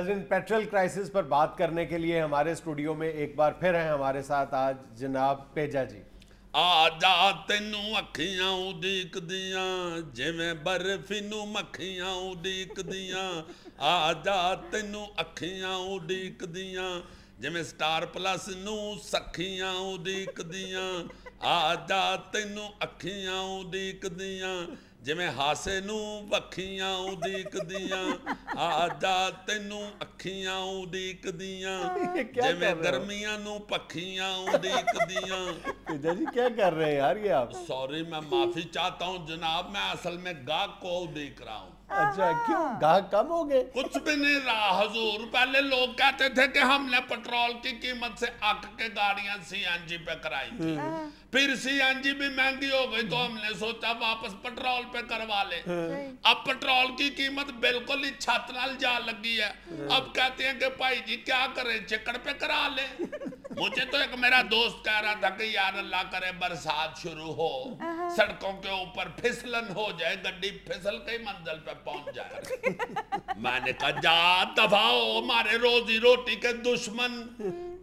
ناظرین petrol crisis پر بات کرنے کے لیے ہمارے اسٹوڈیو میں ایک بار پھر ہیں ہمارے ساتھ آج جناب پیجا جی۔ آجا تینوں اکھیاں اڈیک دیاں جویں برفی نوں مکھیاں اڈیک دیاں، آجا تینوں اکھیاں اڈیک دیاں جویں سٹار پلس نوں سکھیاں اڈیک دیاں، آجا تینوں اکھیاں اڈیک دیاں جویں ہاسے نوں وکھیاں اڈیک دیاں، آجا تینوں اکھیاں اڈیک دیاں جویں گرمیاں نوں پکھیاں اڈیک دیاں۔ پیجا جی کیا کر رہے ہیں یار یہ آپ؟ سوری میں معافی چاہتا ہوں جناب، میں اصل میں گاہک کو دیکھ رہا ہوں۔ اچھا کیوں گاہک کم ہو گئے؟ کچھ بھی نہیں رہا حضور، پہلے لوگ کہتے تھے کہ ہم نے پٹرول کی قیمت سے اک کے گاڑیاں سی این جی پہ کرائی تھی، پھر سی این جی بھی مہنگی ہو گئی تو ہم نے سوچا واپس پٹرول پہ کروا لیں۔ اب پٹرول کی قیمت بالکل ہی چھت نال جا لگی ہے، اب کہتے ہیں کہ بھائی جی کیا کریں چکڑ پہ کرا لیں۔ مجھے تو ایک میرا دوست کہہ رہا تھا کہ یار اللہ کرے برسات شروع ہو، سڑکوں کے اوپر پھسلن ہو جائے، گڈی پھسل کے منزل پہ پہنچ جائے۔ میں نے کہا جا دفاع ہو ہمارے روزی روٹی کے دشمن،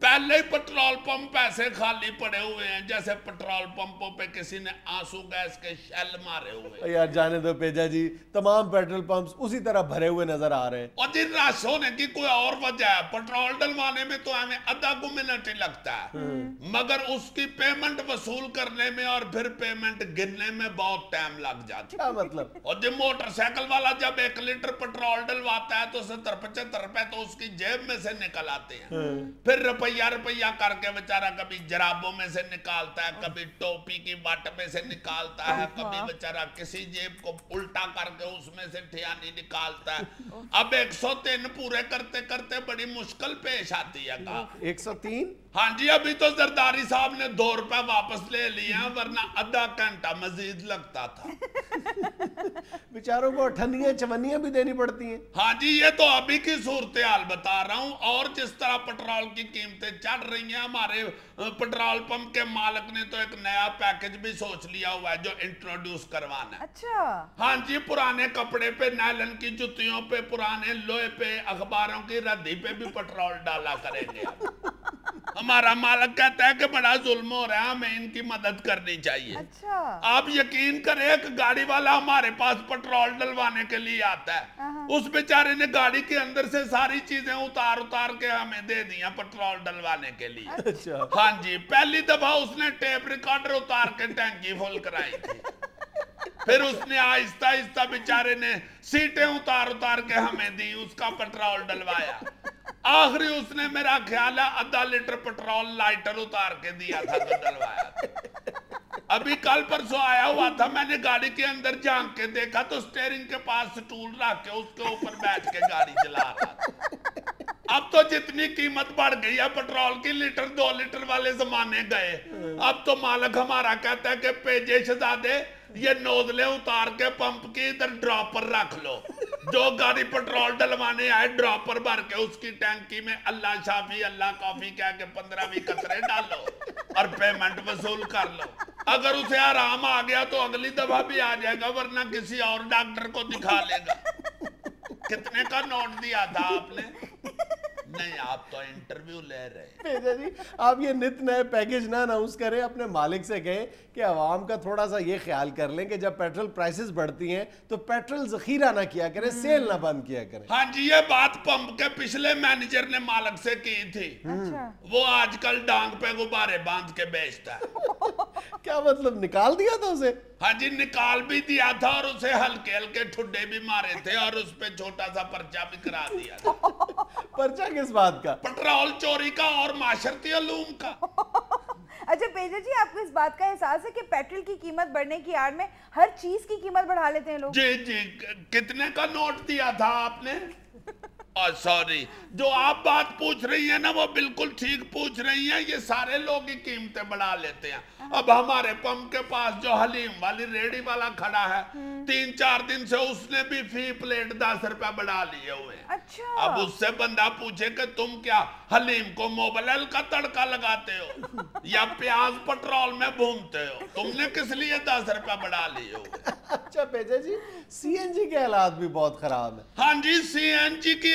پہلے ہی پٹرول پمپ ایسے خالی پڑے ہوئے ہیں جیسے پٹرول پمپوں پہ کسی نے آنسو گیس کے شیل مارے ہوئے۔ یار جانے دو پیجا جی، تمام پیٹرول پمپس اسی طرح بھرے ہوئے نظر آ رہے ہیں۔ اور جی رش ہونے کی کوئی اور وجہ ہے، پٹرول ڈلوانے میں تو ہمیں آدھا کو منٹ ہی لگتا ہے، مگر اس کی پیمنٹ وصول کرنے میں اور پھر پیمنٹ گرنے میں بہت ٹائم لگ جاتا ہے۔ کیا مطلب؟ اور جی موٹر سائیکل والا جب 1 لیٹر پٹرول ڈلواتا ہے تو 70-75 روپے تو اس کی جیب میں سے نکل آتے ہیں، پھر روپیہ کر کے بیچارہ کبھی جرابوں میں سے نکالتا ہے، کبھی ٹوپی کی وٹ میں سے نکالتا ہے، کبھی بیچارہ کسی جیب کو الٹا کر کے اس میں سے ٹھیانی نکالتا ہے۔ اب 103 پورے کرتے کرتے بڑی مشکل پیش آتی ہے کہا 103؟ ہاں جی ابھی تو زرداری صاحب نے 2 روپے واپس لے لیا ورنہ آدھا گھنٹہ مزید لگتا تھا۔ بیچاروں کو ٹھنڈیاں چونیاں بھی دینی پڑتی ہیں۔ ہاں جی یہ تو ابھی کی صورتحال بتا رہا ہوں، اور جس طرح پٹرول کی قیمتیں چڑھ رہی ہیں ہمارے پٹرول پمپ کے مالک نے تو ایک نیا پیکج بھی سوچ لیا ہوا ہے جو انٹروڈیوس کروانا ہے۔ اچھا ہاں جی پرانے کپڑے پہ، نائلن کی جتیوں پہ، پرانے لوہے پہ، اخباروں کی ردی پہ بھی پٹرول ڈالا کریں گے۔ ہمارا مالک کہتا ہے کہ بڑا ظلم ہو رہا ہے، ہمیں ان کی مدد کرنی چاہیے۔ اچھا آپ یقین کریں ایک گاڑی والا ہمارے پاس پٹرول ڈلوانے کے لیے آتا ہے، اس بیچارے نے گاڑی کے اندر سے ساری چیزیں اتار کے ہمیں دے دیا پٹرول ڈلوانے کے لیے۔ اچھا ہاں جی پہلی دفعہ اس نے ٹیپ ریکارڈر اتار کے ٹینکی فل کرائی تھی، پھر اس نے آہستہ آہستہ بیچارے نے سیٹیں اتار کے ہمیں دی، اس کا پٹرول ڈلوایا، آخری اس نے میرا خیال ہے آدھا لیٹر پٹرول لائٹر اتار کے دیا تھا تو ڈلوایا تھا۔ ابھی کل پرسوں آیا ہوا تھا، میں نے گاڑی کے اندر جھانک کے دیکھا تو سٹیرنگ کے پاس سٹول رکھ کے اس کے اوپر بیٹھ کے گاڑی چلا رہا تھا۔ اب تو جتنی قیمت بڑھ گئی ہے پٹرول کی، لیٹر 2 لیٹر والے زمانے گئے، اب تو مالک ہمارا کہتا ہے کہ پیجے شہزادے یہ نوزلیں اتار کے پمپ کی ادھر ڈراپر رکھ لو، جو گاڑی پٹرول ڈلوانے آئے ڈراپر بھر کے اس کی ٹینکی میں اللہ شافی اللہ کافی کہہ کے 15-20 قطرے ڈالو اور پیمنٹ وصول کر لو۔ اگر اسے آرام آ گیا تو اگلی دفعہ بھی آ جائے گا ورنہ کسی اور ڈاکٹر کو دکھا لے گا۔ کتنے کا نوٹ دیا تھا آپ نے؟ نہیں آپ تو انٹرویو لے رہے ہیں۔ پیجا جی آپ یہ نت نئے پیکج نہ اناؤنس کریں، اپنے مالک سے کہیں کہ عوام کا تھوڑا سا یہ خیال کر لیں کہ جب پیٹرول پرائسز بڑھتی ہیں تو پیٹرول ذخیرہ نہ کیا کریں، سیل نہ بند کیا کریں۔ ہاں جی یہ بات پمپ کے پچھلے مینیجر نے مالک سے کی تھی، وہ آج کل ڈانگ پہ غبارے باندھ کے بیچتا ہے۔ کیا مطلب نکال دیا تھا اسے؟ ہاں جی نکال بھی دیا تھا اور اسے ہلکے ہلکے ٹھڈے بھی مارے تھے اور اس پہ چھوٹا سا پرچہ بھی کرا دیا تھا۔ پرچہ کس بات کا؟ پٹرول چوری کا اور معاشرتی علوم کا۔ اچھا پیجا جی آپ کو اس بات کا احساس ہے کہ پیٹرول کی قیمت بڑھنے کی آڑ میں ہر چیز کی قیمت بڑھا لیتے ہیں لوگ؟ جی کتنے کا نوٹ دیا تھا آپ نے؟ سوری جو آپ بات پوچھ رہی ہیں نا وہ بالکل ٹھیک پوچھ رہی ہیں، یہ سارے لوگ ہی قیمتیں بڑھا لیتے ہیں۔ اب ہمارے پمپ کے پاس جو حلیم والی ریڈی والا کھڑا ہے 3-4 دن سے اس نے بھی فی پلیٹ 10 روپے بڑھا لیے ہوئے ہیں۔ اچھا اب اس سے بندہ پوچھے کہ تم کیا حلیم کو موبائل کا تڑکا لگاتے ہو یا پیاز پٹرول میں بھونتے ہو؟ تم نے کس لیے 10 روپے بڑھا لیے ہوئے؟ اچھا پیجا جی سی این جی کے حالات بھی بہت خراب ہیں۔ ہاں جی سی این جی کی